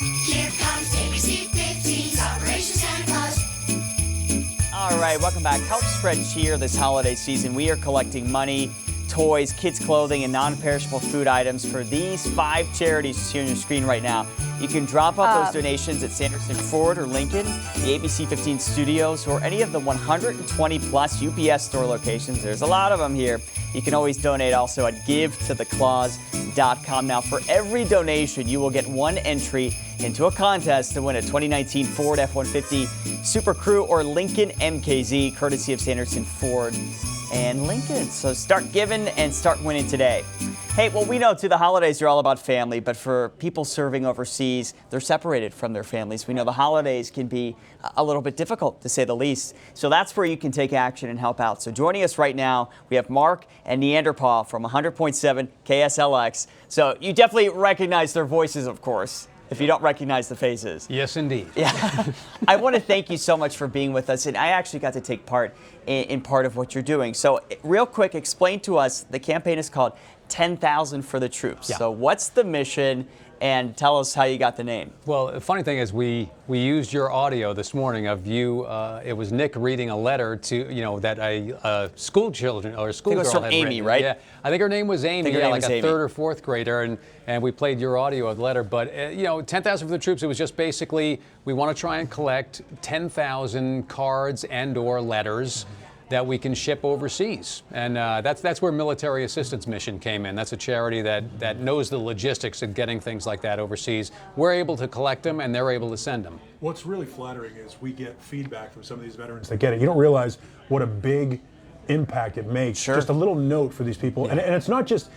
Here comes ABC-15's Operation Santa Claus. All right, welcome back. Help spread cheer this holiday season. We are collecting money, toys, kids' clothing, and non-perishable food items for these 5 charities you see on your screen right now. You can drop off those donations at Sanderson Ford or Lincoln, the ABC-15 studios, or any of the 120 plus UPS store locations. There's a lot of them here. You can always donate also at GiveToTheClaus.com. Now, for every donation, you will get 1 entry into a contest to win a 2019 Ford F-150 Super Crew or Lincoln MKZ, courtesy of Sanderson Ford and Lincoln. So start giving and start winning today. Hey, well, we know too, the holidays are all about family, but for people serving overseas, they're separated from their families. We know the holidays can be a little bit difficult, to say the least. So that's where you can take action and help out. So joining us right now, we have Mark and Neanderpaul from 100.7 KSLX. So you definitely recognize their voices, of course, if you don't recognize the faces. Yes, indeed. Yeah. I want to thank you so much for being with us. And I actually got to take part in part of what you're doing. So real quick, explain to us, the campaign is called 10,000 for the Troops. Yeah. So what's the mission? And tell us how you got the name. Well, the funny thing is we used your audio this morning of you. It was Nick reading a letter to, that a school children or a school girl it was from had Amy, written. right? Yeah, I think her name was Amy. Yeah, like a Amy. 3rd or 4th grader, and we played your audio of the letter. But 10,000 for the Troops. It was just basically we want to try and collect 10,000 cards and/or letters that we can ship overseas. And that's where Military Assistance Mission came in. That's a charity that knows the logistics of getting things like that overseas. We're able to collect them, and they're able to send them. What's really flattering is we get feedback from some of these veterans that get it. You don't realize what a big impact it makes. Sure. Just a little note for these people. Yeah. And it's not just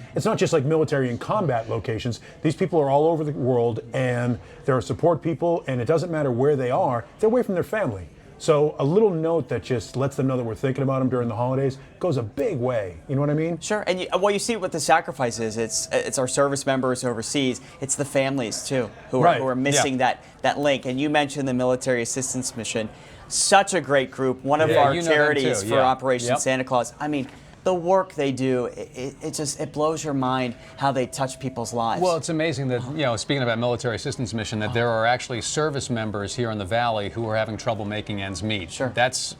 like military and combat locations. These people are all over the world, and there are support people, and it doesn't matter where they are, they're away from their family. So a little note that just lets them know that we're thinking about them during the holidays goes a big way. You know what I mean? Sure. And you see what the sacrifice is. It's our service members overseas. It's the families too who are missing that link. And you mentioned the Military Assistance Mission. Such a great group. One of our charities for Operation Santa Claus. I mean, the work they do, it blows your mind how they touch people's lives. Well, it's amazing that, speaking about Military Assistance Mission, that there are actually service members here in the Valley who are having trouble making ends meet. Sure. That's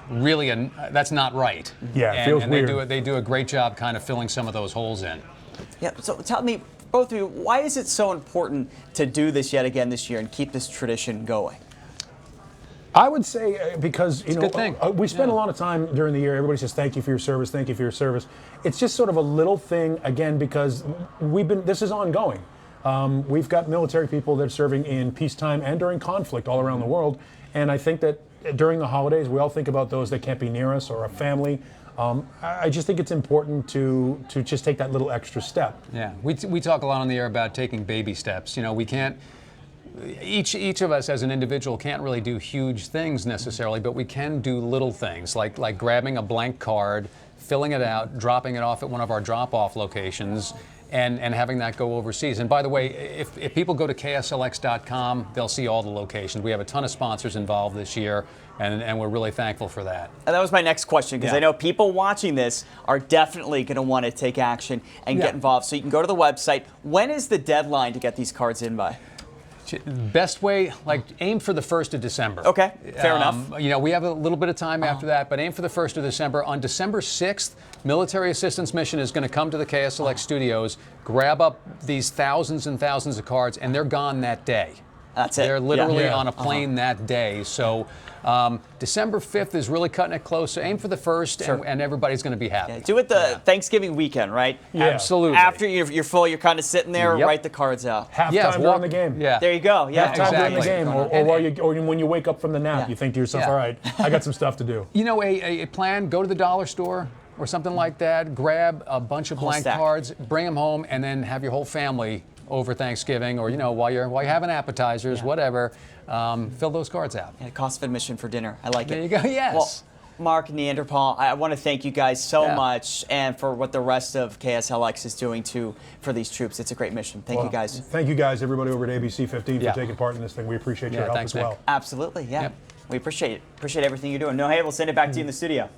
really, that's not right. Yeah, it feels weird. They do a great job kind of filling some of those holes in. Yeah, so tell me, both of you, why is it so important to do this yet again this year and keep this tradition going? I would say because we spend a lot of time during the year. Everybody says thank you for your service, thank you for your service. It's just sort of a little thing again because this is ongoing. We've got military people that are serving in peacetime and during conflict all around the world, and I think that during the holidays we all think about those that can't be near us or a family. I just think it's important to just take that little extra step. Yeah, we talk a lot on the air about taking baby steps. We can't. Each of us as an individual can't really do huge things necessarily, but we can do little things like grabbing a blank card, filling it out, dropping it off at one of our drop-off locations, and having that go overseas. And by the way, if people go to KSLX.com, they'll see all the locations. We have a ton of sponsors involved this year, and we're really thankful for that. And that was my next question, because I know people watching this are definitely going to want to take action and get involved. So you can go to the website. When is the deadline to get these cards in by? Best way, aim for the 1st of December. Okay, fair enough. We have a little bit of time after that, but aim for the 1st of December. On December 6th, Military Assistance Mission is going to come to the KSLX studios, grab up these thousands and thousands of cards, and they're gone that day. That's it. They're literally on a plane that day. So December 5th is really cutting it close. So aim for the 1st, and everybody's going to be happy. Yeah, do it the Thanksgiving weekend, right? Yeah. Absolutely. After you're full, you're kind of sitting there, write the cards out. Halftime during the game. Yeah. There you go. Yeah. Halftime during the game, or when you wake up from the nap, you think to yourself, all right, I got some stuff to do. A plan, go to the dollar store or something like that, grab a bunch of blank cards, bring them home, and then have your whole family over Thanksgiving, or while you're having appetizers, whatever, fill those cards out. And a cost of admission for dinner. I like it. There you go. Yes. Well, Mark, Neanderpaul, I want to thank you guys so much, and for what the rest of KSLX is doing for these troops. It's a great mission. Thank you guys. Thank you guys, everybody over at ABC-15 for taking part in this thing. We appreciate your help as well. Absolutely. Yeah. We appreciate it. Appreciate everything you're doing. No, hey, we'll send it back to you in the studio.